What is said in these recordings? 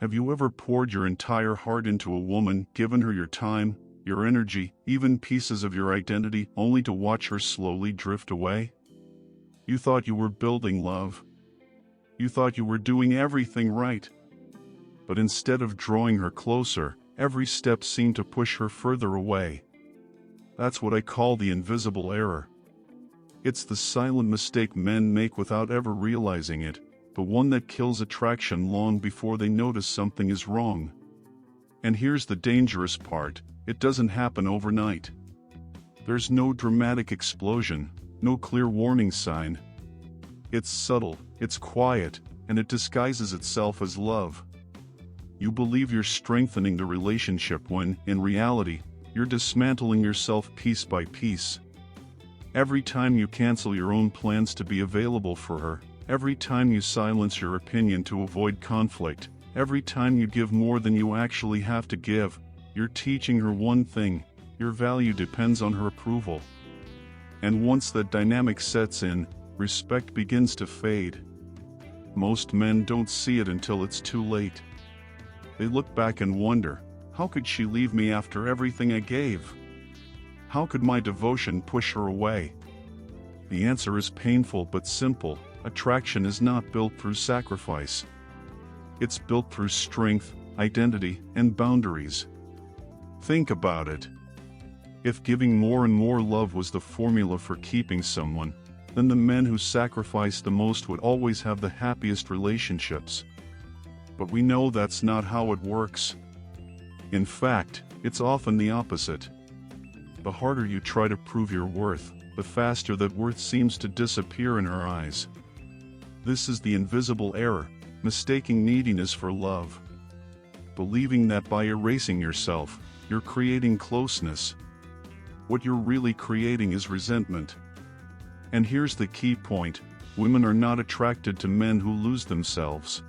Have you ever poured your entire heart into a woman, given her your time, your energy, even pieces of your identity, only to watch her slowly drift away? You thought you were building love. You thought you were doing everything right. But instead of drawing her closer, every step seemed to push her further away. That's what I call the invisible error. It's the silent mistake men make without ever realizing it, but one that kills attraction long before they notice something is wrong. And here's the dangerous part: it doesn't happen overnight. There's no dramatic explosion, no clear warning sign. It's subtle, it's quiet, and it disguises itself as love. You believe you're strengthening the relationship when, in reality, you're dismantling yourself piece by piece. Every time you cancel your own plans to be available for her, every time you silence your opinion to avoid conflict, every time you give more than you actually have to give, you're teaching her one thing: your value depends on her approval. And once that dynamic sets in, respect begins to fade. Most men don't see it until it's too late. They look back and wonder, how could she leave me after everything I gave? How could my devotion push her away? The answer is painful but simple: attraction is not built through sacrifice. It's built through strength, identity, and boundaries. Think about it. If giving more and more love was the formula for keeping someone, then the men who sacrifice the most would always have the happiest relationships. But we know that's not how it works. In fact, it's often the opposite. The harder you try to prove your worth, the faster that worth seems to disappear in her eyes. This is the invisible error, mistaking neediness for love. Believing that by erasing yourself, you're creating closeness. What you're really creating is resentment. And here's the key point: women are not attracted to men who lose themselves.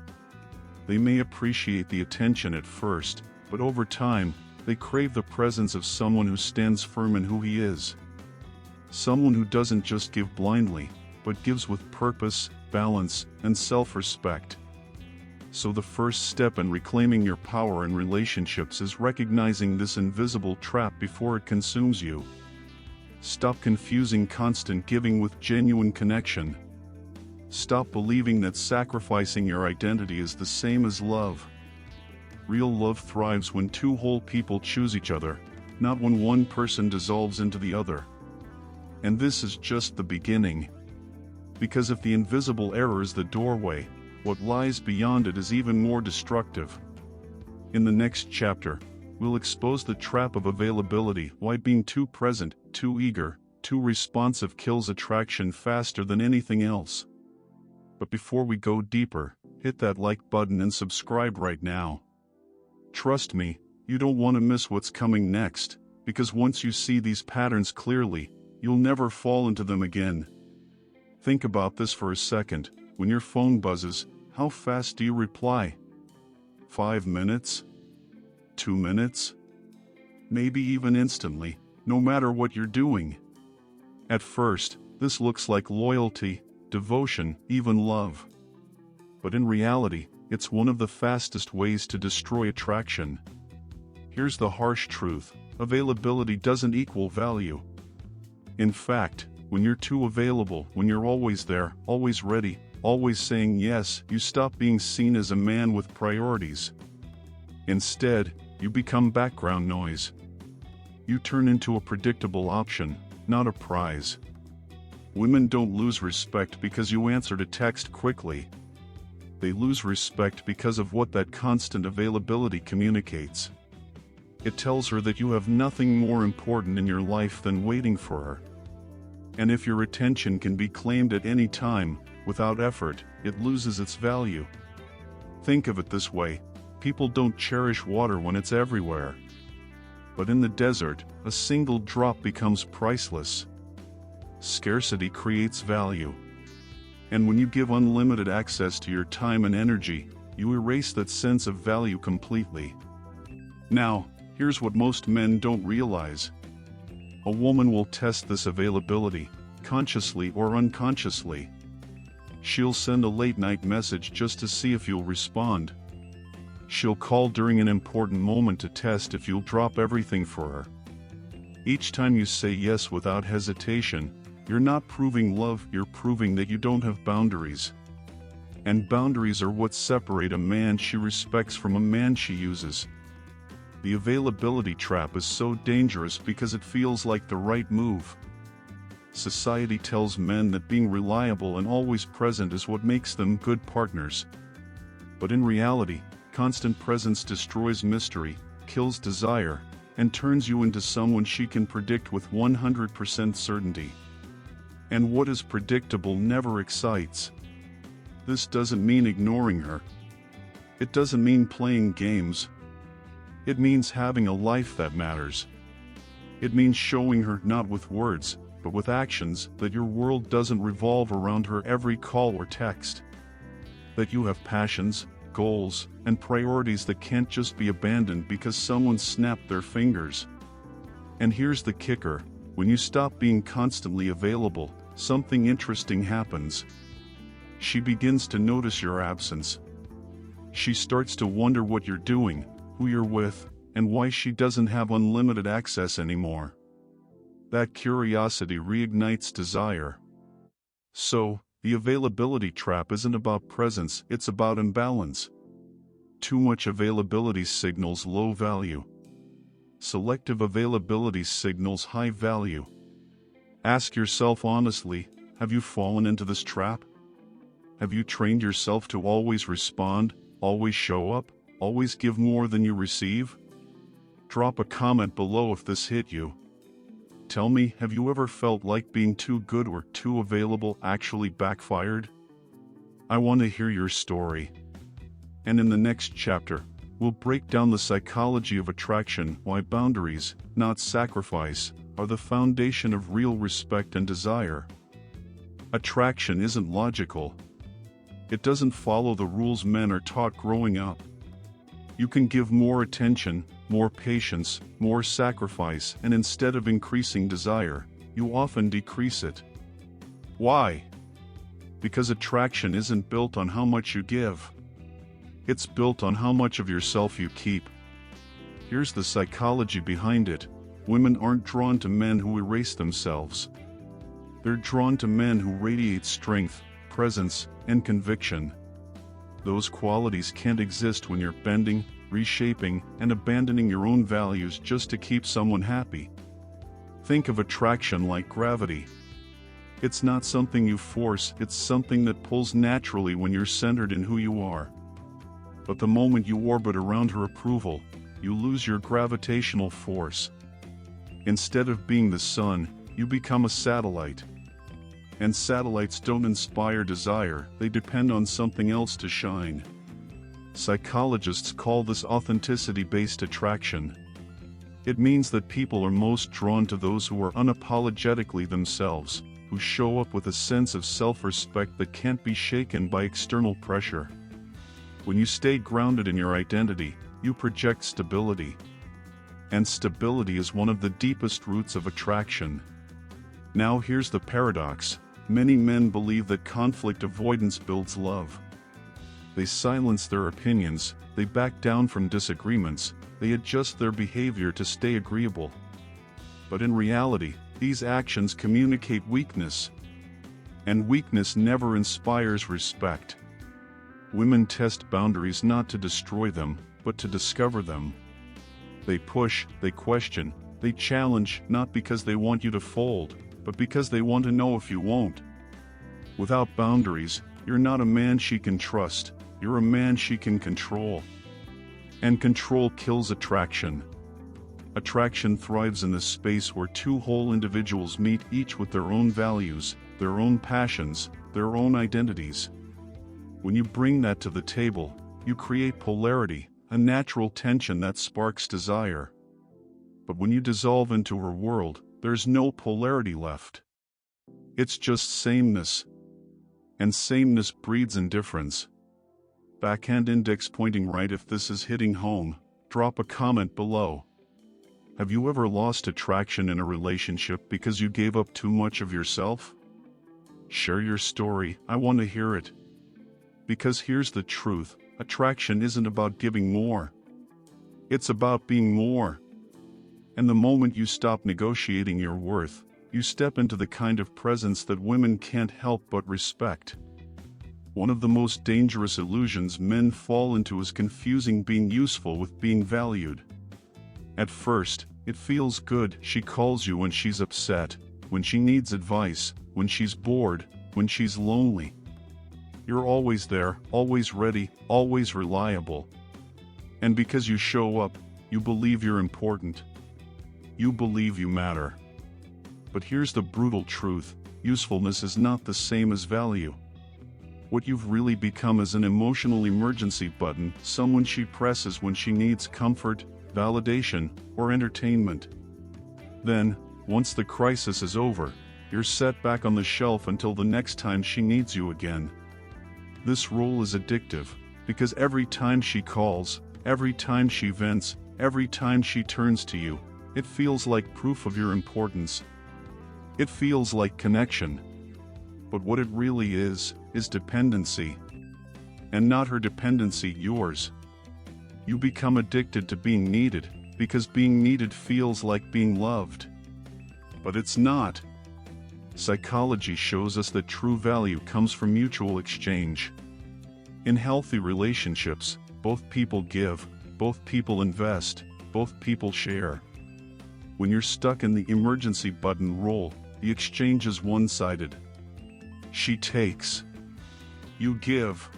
They may appreciate the attention at first, but over time, they crave the presence of someone who stands firm in who he is. Someone who doesn't just give blindly, but gives with purpose, balance, and self-respect. So the first step in reclaiming your power in relationships is recognizing this invisible trap before it consumes you. Stop confusing constant giving with genuine connection. Stop believing that sacrificing your identity is the same as love. Real love thrives when two whole people choose each other, not when one person dissolves into the other. And this is just the beginning. Because if the invisible error is the doorway, what lies beyond it is even more destructive. In the next chapter, we'll expose the trap of availability, why being too present, too eager, too responsive kills attraction faster than anything else. But before we go deeper, hit that like button and subscribe right now. Trust me, you don't want to miss what's coming next, because once you see these patterns clearly, you'll never fall into them again. Think about this for a second: when your phone buzzes, how fast do you reply? 5 minutes? 2 minutes? Maybe even instantly, no matter what you're doing. At first, this looks like loyalty, devotion, even love. But in reality, it's one of the fastest ways to destroy attraction. Here's the harsh truth: availability doesn't equal value. In fact, when you're too available, when you're always there, always ready, always saying yes, you stop being seen as a man with priorities. Instead, you become background noise. You turn into a predictable option, not a prize. Women don't lose respect because you answered a text quickly. They lose respect because of what that constant availability communicates. It tells her that you have nothing more important in your life than waiting for her. And if your attention can be claimed at any time, without effort, it loses its value. Think of it this way: people don't cherish water when it's everywhere. But in the desert, a single drop becomes priceless. Scarcity creates value. And when you give unlimited access to your time and energy, you erase that sense of value completely. Now, here's what most men don't realize. A woman will test this availability, consciously or unconsciously. She'll send a late-night message just to see if you'll respond. She'll call during an important moment to test if you'll drop everything for her. Each time you say yes without hesitation, you're not proving love, you're proving that you don't have boundaries. And boundaries are what separate a man she respects from a man she uses. The availability trap is so dangerous because it feels like the right move. Society tells men that being reliable and always present is what makes them good partners. But in reality, constant presence destroys mystery, kills desire, and turns you into someone she can predict with 100% certainty. And what is predictable never excites. This doesn't mean ignoring her. It doesn't mean playing games. It means having a life that matters. It means showing her not with words, but with actions, that your world doesn't revolve around her every call or text. That you have passions, goals, and priorities that can't just be abandoned because someone snapped their fingers. And here's the kicker: when you stop being constantly available, something interesting happens. She begins to notice your absence. She starts to wonder what you're doing, who you're with, and why she doesn't have unlimited access anymore. That curiosity reignites desire. So, the availability trap isn't about presence, it's about imbalance. Too much availability signals low value. Selective availability signals high value. Ask yourself honestly, have you fallen into this trap? Have you trained yourself to always respond, always show up, always give more than you receive? Drop a comment below if this hit you. Tell me, have you ever felt like being too good or too available actually backfired? I want to hear your story. And in the next chapter, we'll break down the psychology of attraction, why boundaries, not sacrifice, are the foundation of real respect and desire. Attraction isn't logical. It doesn't follow the rules men are taught growing up. You can give more attention, more patience, more sacrifice, and instead of increasing desire, you often decrease it. Why? Because attraction isn't built on how much you give. It's built on how much of yourself you keep. Here's the psychology behind it. Women aren't drawn to men who erase themselves. They're drawn to men who radiate strength, presence, and conviction. Those qualities can't exist when you're bending, reshaping, and abandoning your own values just to keep someone happy. Think of attraction like gravity. It's not something you force, it's something that pulls naturally when you're centered in who you are. But the moment you orbit around her approval, you lose your gravitational force. Instead of being the sun, you become a satellite. And satellites don't inspire desire, they depend on something else to shine. Psychologists call this authenticity-based attraction. It means that people are most drawn to those who are unapologetically themselves, who show up with a sense of self-respect that can't be shaken by external pressure. When you stay grounded in your identity, you project stability. And stability is one of the deepest roots of attraction. Now here's the paradox. Many men believe that conflict avoidance builds love. They silence their opinions, they back down from disagreements, they adjust their behavior to stay agreeable. But in reality, these actions communicate weakness. And weakness never inspires respect. Women test boundaries not to destroy them, but to discover them. They push, they question, they challenge, not because they want you to fold, but because they want to know if you won't. Without boundaries, you're not a man she can trust, you're a man she can control. And control kills attraction. Attraction thrives in the space where two whole individuals meet, each with their own values, their own passions, their own identities. When you bring that to the table, you create polarity, a natural tension that sparks desire. But when you dissolve into her world, there's no polarity left. It's just sameness. And sameness breeds indifference. Backhand index pointing right if this is hitting home, drop a comment below. Have you ever lost attraction in a relationship because you gave up too much of yourself? Share your story, I want to hear it. Because here's the truth, Attraction isn't about giving more. It's about being more. And the moment you stop negotiating your worth, you step into the kind of presence that women can't help but respect. One of the most dangerous illusions men fall into is confusing being useful with being valued. At first, it feels good. She calls you when she's upset, when she needs advice, when she's bored, when she's lonely. You're always there, always ready, always reliable. And because you show up, you believe you're important. You believe you matter. But here's the brutal truth: usefulness is not the same as value. What you've really become is an emotional emergency button, someone she presses when she needs comfort, validation, or entertainment. Then, once the crisis is over, you're set back on the shelf until the next time she needs you again. This role is addictive, because every time she calls, every time she vents, every time she turns to you, it feels like proof of your importance. It feels like connection. But what it really is dependency. And not her dependency, yours. You become addicted to being needed, because being needed feels like being loved. But it's not. Psychology shows us that true value comes from mutual exchange. In healthy relationships, both people give, both people invest, both people share. When you're stuck in the emergency button role, the exchange is one-sided. She takes. You give.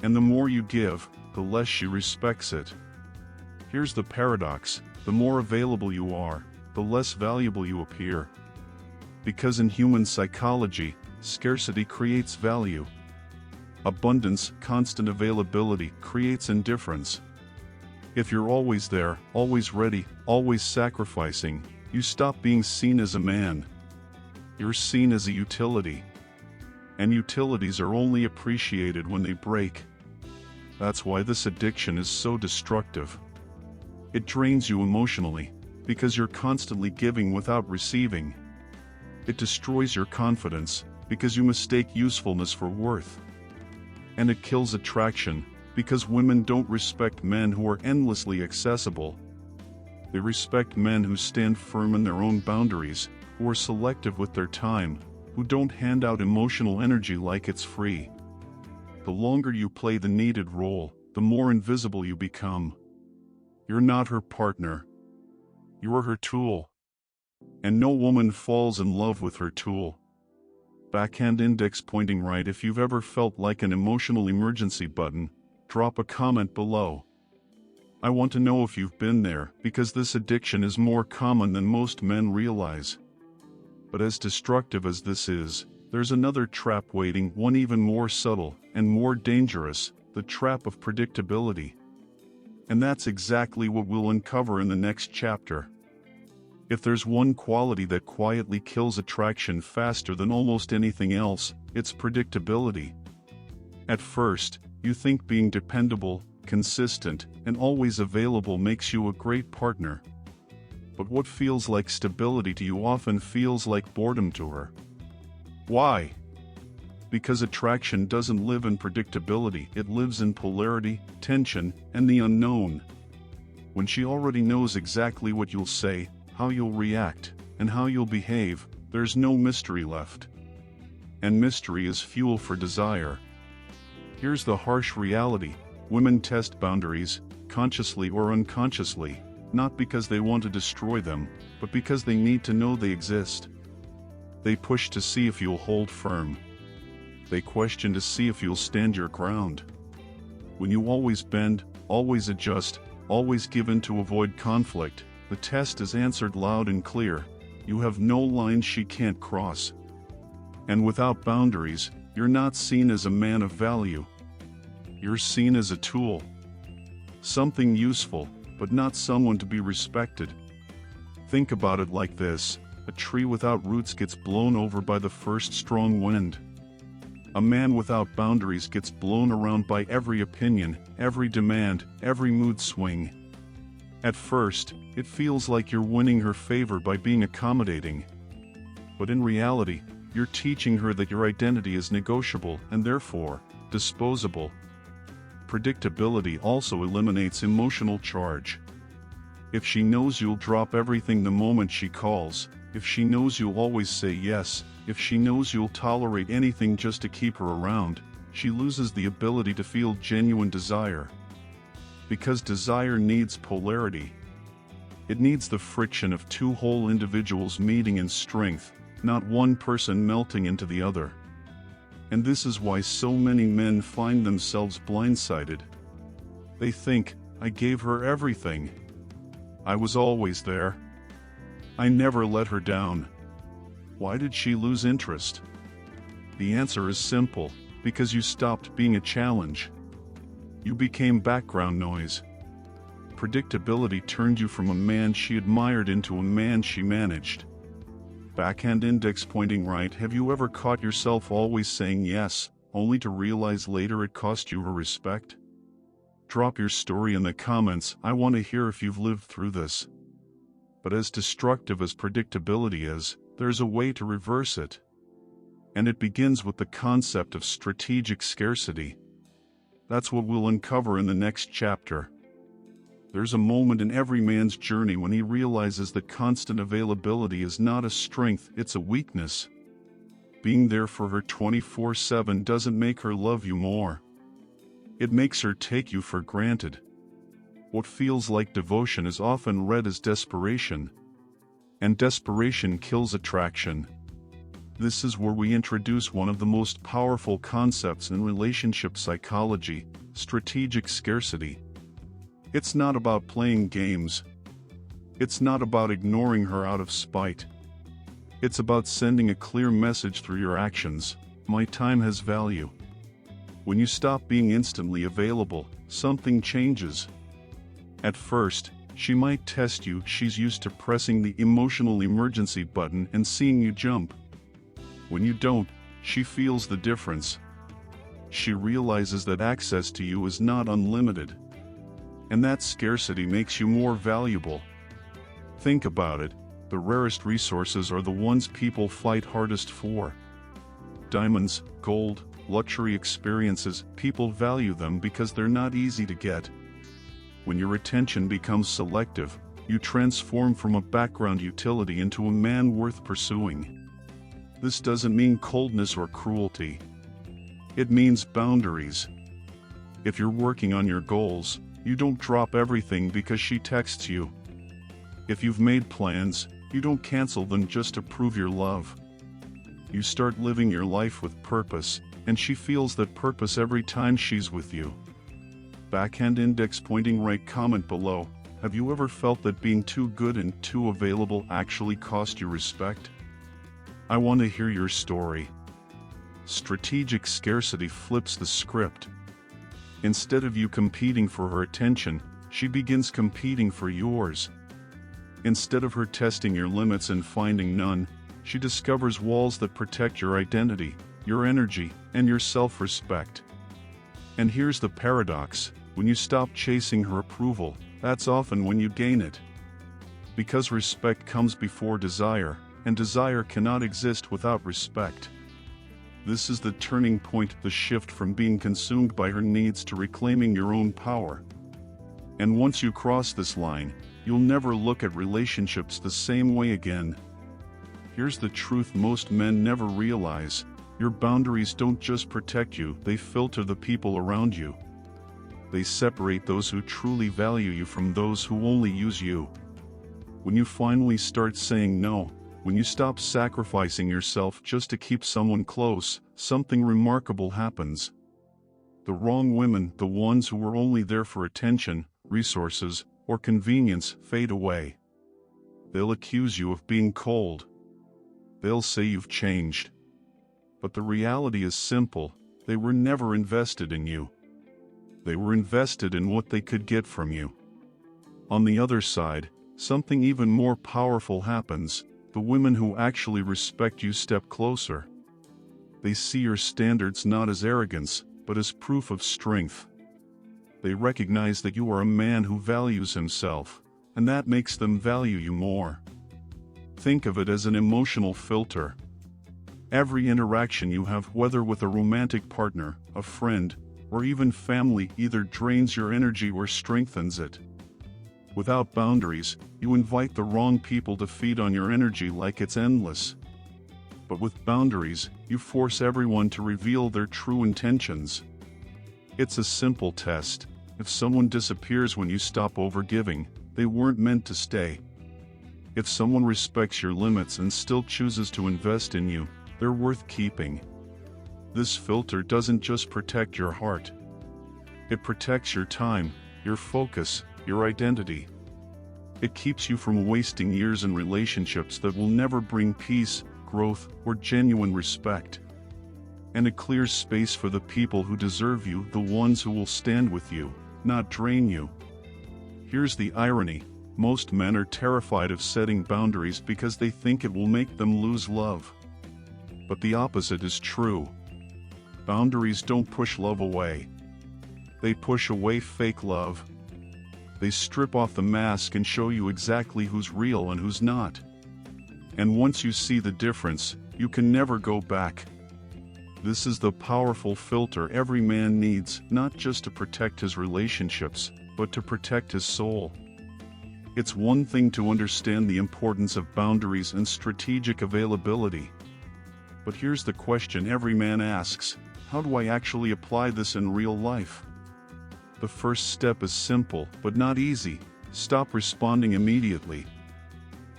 And the more you give, the less she respects it. Here's the paradox: the more available you are, the less valuable you appear. Because in human psychology, scarcity creates value. Abundance, constant availability, creates indifference. If you're always there, always ready, always sacrificing, you stop being seen as a man. You're seen as a utility. And utilities are only appreciated when they break. That's why this addiction is so destructive. It drains you emotionally, because you're constantly giving without receiving. It destroys your confidence, because you mistake usefulness for worth. And it kills attraction, because women don't respect men who are endlessly accessible. They respect men who stand firm in their own boundaries, who are selective with their time, who don't hand out emotional energy like it's free. The longer you play the needed role, the more invisible you become. You're not her partner. You're her tool. And no woman falls in love with her tool. Backhand index pointing right. If you've ever felt like an emotional emergency button, drop a comment below. I want to know if you've been there, because this addiction is more common than most men realize. But as destructive as this is, there's another trap waiting, one even more subtle and more dangerous: the trap of predictability. And that's exactly what we'll uncover in the next chapter. If there's one quality that quietly kills attraction faster than almost anything else, it's predictability. At first, you think being dependable, consistent, and always available makes you a great partner. But what feels like stability to you often feels like boredom to her. Why? Because attraction doesn't live in predictability, it lives in polarity, tension, and the unknown. When she already knows exactly what you'll say, how you'll react, and how you'll behave, there's no mystery left. And mystery is fuel for desire. Here's the harsh reality: women test boundaries, consciously or unconsciously, not because they want to destroy them, but because they need to know they exist. They push to see if you'll hold firm. They question to see if you'll stand your ground. When you always bend, always adjust, always give in to avoid conflict, the test is answered loud and clear: you have no line she can't cross. And without boundaries, you're not seen as a man of value. You're seen as a tool. Something useful, but not someone to be respected. Think about it like this: a tree without roots gets blown over by the first strong wind. A man without boundaries gets blown around by every opinion, every demand, every mood swing. At first, it feels like you're winning her favor by being accommodating. But in reality, you're teaching her that your identity is negotiable and therefore disposable. Predictability also eliminates emotional charge. If she knows you'll drop everything the moment she calls, if she knows you'll always say yes, if she knows you'll tolerate anything just to keep her around, she loses the ability to feel genuine desire. Because desire needs polarity. It needs the friction of two whole individuals meeting in strength, not one person melting into the other. And this is why so many men find themselves blindsided. They think, I gave her everything. I was always there. I never let her down. Why did she lose interest? The answer is simple, because you stopped being a challenge. You became background noise. Predictability turned you from a man she admired into a man she managed. Backhand index pointing right. Have you ever caught yourself always saying yes, only to realize later it cost you her respect? Drop your story in the comments. I want to hear if you've lived through this. But as destructive as predictability is, there's a way to reverse it. And it begins with the concept of strategic scarcity. That's what we'll uncover in the next chapter. There's a moment in every man's journey when he realizes that constant availability is not a strength, it's a weakness. Being there for her 24/7 doesn't make her love you more. It makes her take you for granted. What feels like devotion is often read as desperation. And desperation kills attraction. This is where we introduce one of the most powerful concepts in relationship psychology, strategic scarcity. It's not about playing games. It's not about ignoring her out of spite. It's about sending a clear message through your actions. My time has value. When you stop being instantly available, something changes. At first, she might test you. She's used to pressing the emotional emergency button and seeing you jump. When you don't, she feels the difference. She realizes that access to you is not unlimited. And that scarcity makes you more valuable. Think about it, the rarest resources are the ones people fight hardest for. Diamonds, gold, luxury experiences, people value them because they're not easy to get. When your attention becomes selective, you transform from a background utility into a man worth pursuing. This doesn't mean coldness or cruelty. It means boundaries. If you're working on your goals, you don't drop everything because she texts you. If you've made plans, you don't cancel them just to prove your love. You start living your life with purpose, and she feels that purpose every time she's with you. Backhand index pointing right. Comment below, have you ever felt that being too good and too available actually cost you respect? I want to hear your story. Strategic scarcity flips the script. Instead of you competing for her attention, she begins competing for yours. Instead of her testing your limits and finding none, she discovers walls that protect your identity, your energy, and your self-respect. And here's the paradox, when you stop chasing her approval, that's often when you gain it. Because respect comes before desire, and desire cannot exist without respect. This is the turning point, the shift from being consumed by her needs to reclaiming your own power. And once you cross this line, you'll never look at relationships the same way again. Here's the truth most men never realize. Your boundaries don't just protect you, they filter the people around you. They separate those who truly value you from those who only use you. When you finally start saying no, when you stop sacrificing yourself just to keep someone close, something remarkable happens. The wrong women, the ones who were only there for attention, resources, or convenience, fade away. They'll accuse you of being cold. They'll say you've changed. But the reality is simple, they were never invested in you. They were invested in what they could get from you. On the other side, something even more powerful happens. The women who actually respect you step closer. They see your standards not as arrogance, but as proof of strength. They recognize that you are a man who values himself, and that makes them value you more. Think of it as an emotional filter. Every interaction you have, whether with a romantic partner, a friend, or even family either drains your energy or strengthens it. Without boundaries, you invite the wrong people to feed on your energy like it's endless. But with boundaries, you force everyone to reveal their true intentions. It's a simple test. If someone disappears when you stop overgiving, they weren't meant to stay. If someone respects your limits and still chooses to invest in you, they're worth keeping. This filter doesn't just protect your heart. It protects your time, your focus, your identity. It keeps you from wasting years in relationships that will never bring peace, growth, or genuine respect. And it clears space for the people who deserve you, the ones who will stand with you, not drain you. Here's the irony. Most men are terrified of setting boundaries because they think it will make them lose love. But the opposite is true. Boundaries don't push love away. They push away fake love. They strip off the mask and show you exactly who's real and who's not. And once you see the difference, you can never go back. This is the powerful filter every man needs, not just to protect his relationships, but to protect his soul. It's one thing to understand the importance of boundaries and strategic availability. But here's the question every man asks: how do I actually apply this in real life? The first step is simple, but not easy. Stop responding immediately.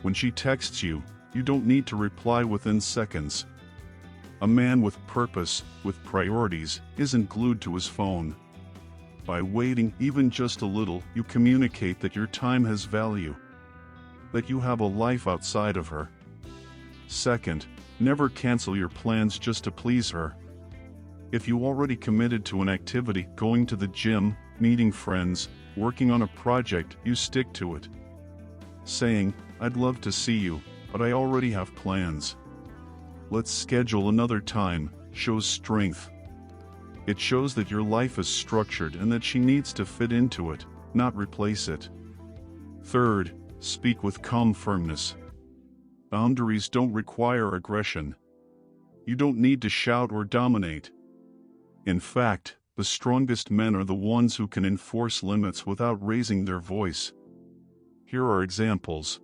When she texts you, you don't need to reply within seconds. A man with purpose, with priorities, isn't glued to his phone. By waiting even just a little, you communicate that your time has value, that you have a life outside of her. Second, never cancel your plans just to please her. If you already committed to an activity, going to the gym, meeting friends, working on a project, you stick to it. Saying, "I'd love to see you, but I already have plans. Let's schedule another time," shows strength. It shows that your life is structured and that she needs to fit into it, not replace it. Third, speak with calm firmness. Boundaries don't require aggression. You don't need to shout or dominate. In fact, the strongest men are the ones who can enforce limits without raising their voice. Here are examples.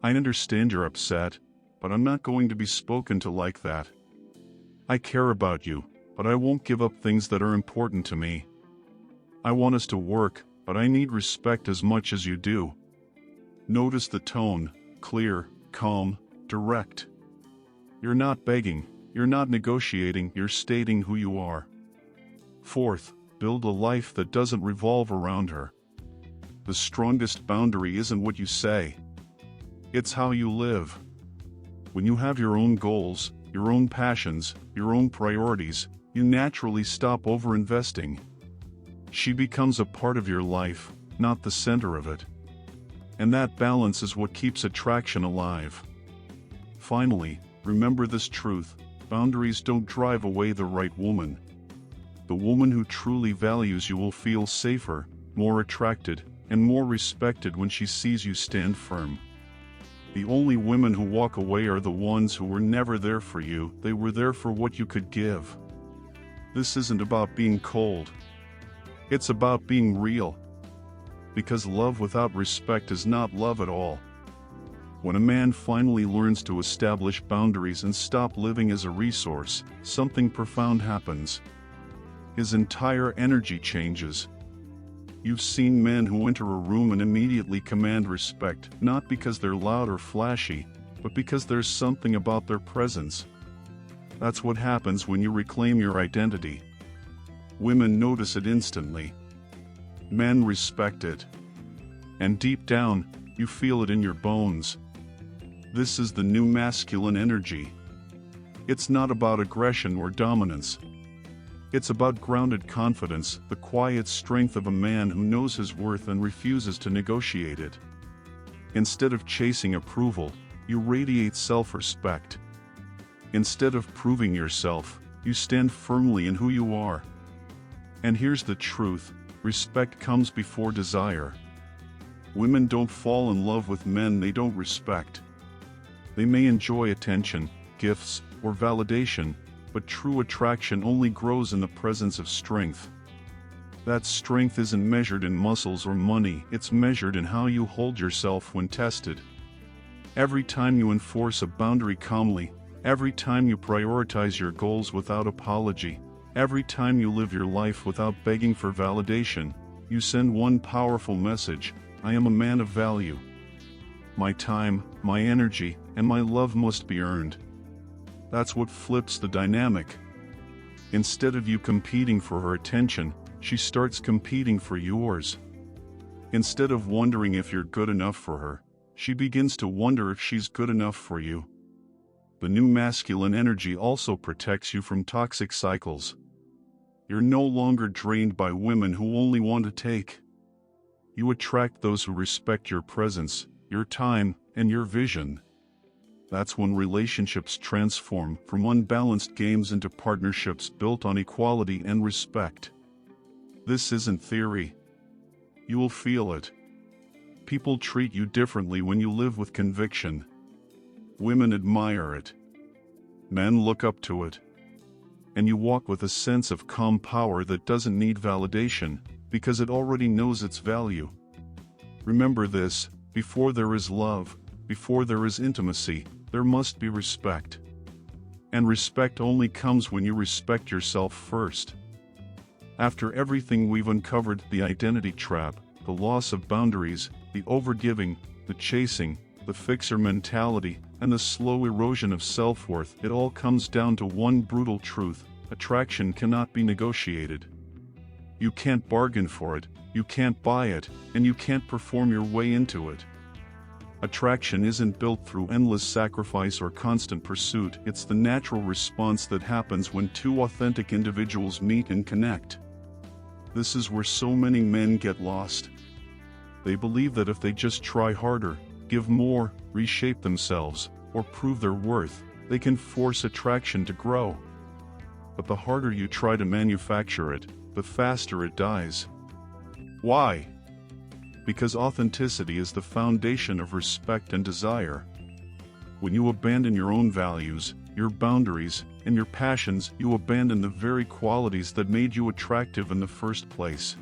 "I understand you're upset, but I'm not going to be spoken to like that. I care about you, but I won't give up things that are important to me. I want us to work, but I need respect as much as you do." Notice the tone: clear, calm, direct. You're not begging, you're not negotiating, you're stating who you are. Fourth, build a life that doesn't revolve around her. The strongest boundary isn't what you say. It's how you live. When you have your own goals, your own passions, your own priorities, you naturally stop overinvesting. She becomes a part of your life, not the center of it. And that balance is what keeps attraction alive. Finally, remember this truth: boundaries don't drive away the right woman. The woman who truly values you will feel safer, more attracted, and more respected when she sees you stand firm. The only women who walk away are the ones who were never there for you, they were there for what you could give. This isn't about being cold. It's about being real. Because love without respect is not love at all. When a man finally learns to establish boundaries and stop living as a resource, something profound happens. His entire energy changes. You've seen men who enter a room and immediately command respect, not because they're loud or flashy, but because there's something about their presence. That's what happens when you reclaim your identity. Women notice it instantly. Men respect it. And deep down, you feel it in your bones. This is the new masculine energy. It's not about aggression or dominance. It's about grounded confidence, the quiet strength of a man who knows his worth and refuses to negotiate it. Instead of chasing approval, you radiate self-respect. Instead of proving yourself, you stand firmly in who you are. And here's the truth: respect comes before desire. Women don't fall in love with men they don't respect. They may enjoy attention, gifts, or validation, but true attraction only grows in the presence of strength. That strength isn't measured in muscles or money, it's measured in how you hold yourself when tested. Every time you enforce a boundary calmly, every time you prioritize your goals without apology, every time you live your life without begging for validation, you send one powerful message: I am a man of value. My time, my energy, and my love must be earned. That's what flips the dynamic. Instead of you competing for her attention, she starts competing for yours. Instead of wondering if you're good enough for her, she begins to wonder if she's good enough for you. The new masculine energy also protects you from toxic cycles. You're no longer drained by women who only want to take. You attract those who respect your presence, your time, and your vision. That's when relationships transform from unbalanced games into partnerships built on equality and respect. This isn't theory. You will feel it. People treat you differently when you live with conviction. Women admire it. Men look up to it. And you walk with a sense of calm power that doesn't need validation, because it already knows its value. Remember this: before there is love, before there is intimacy, there must be respect. And respect only comes when you respect yourself first. After everything we've uncovered, the identity trap, the loss of boundaries, the overgiving, the chasing, the fixer mentality, and the slow erosion of self-worth, it all comes down to one brutal truth: attraction cannot be negotiated. You can't bargain for it, you can't buy it, and you can't perform your way into it. Attraction isn't built through endless sacrifice or constant pursuit, it's the natural response that happens when two authentic individuals meet and connect. This is where so many men get lost. They believe that if they just try harder, give more, reshape themselves, or prove their worth, they can force attraction to grow. But the harder you try to manufacture it, the faster it dies. Why? Because authenticity is the foundation of respect and desire. When you abandon your own values, your boundaries, and your passions, you abandon the very qualities that made you attractive in the first place.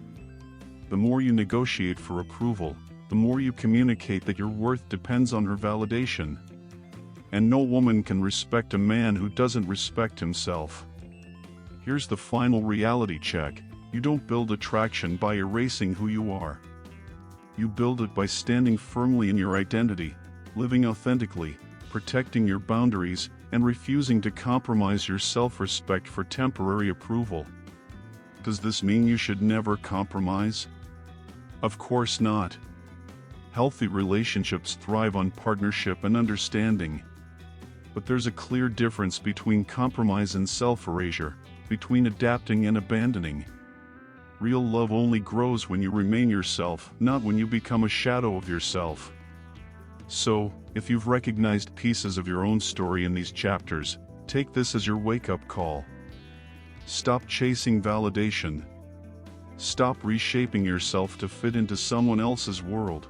The more you negotiate for approval, the more you communicate that your worth depends on her validation. And no woman can respect a man who doesn't respect himself. Here's the final reality check: you don't build attraction by erasing who you are. You build it by standing firmly in your identity, living authentically, protecting your boundaries, and refusing to compromise your self-respect for temporary approval. Does this mean you should never compromise? Of course not. Healthy relationships thrive on partnership and understanding. But there's a clear difference between compromise and self-erasure, between adapting and abandoning. Real love only grows when you remain yourself, not when you become a shadow of yourself. So, if you've recognized pieces of your own story in these chapters, take this as your wake-up call. Stop chasing validation. Stop reshaping yourself to fit into someone else's world.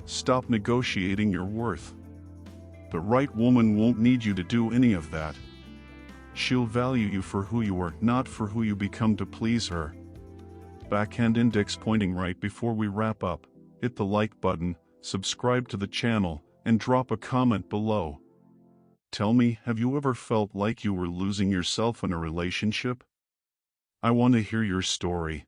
Stop negotiating your worth. The right woman won't need you to do any of that. She'll value you for who you are, not for who you become to please her. Backhand index pointing right before we wrap up. Hit the like button, subscribe to the channel, and drop a comment below. Tell me, have you ever felt like you were losing yourself in a relationship? I want to hear your story.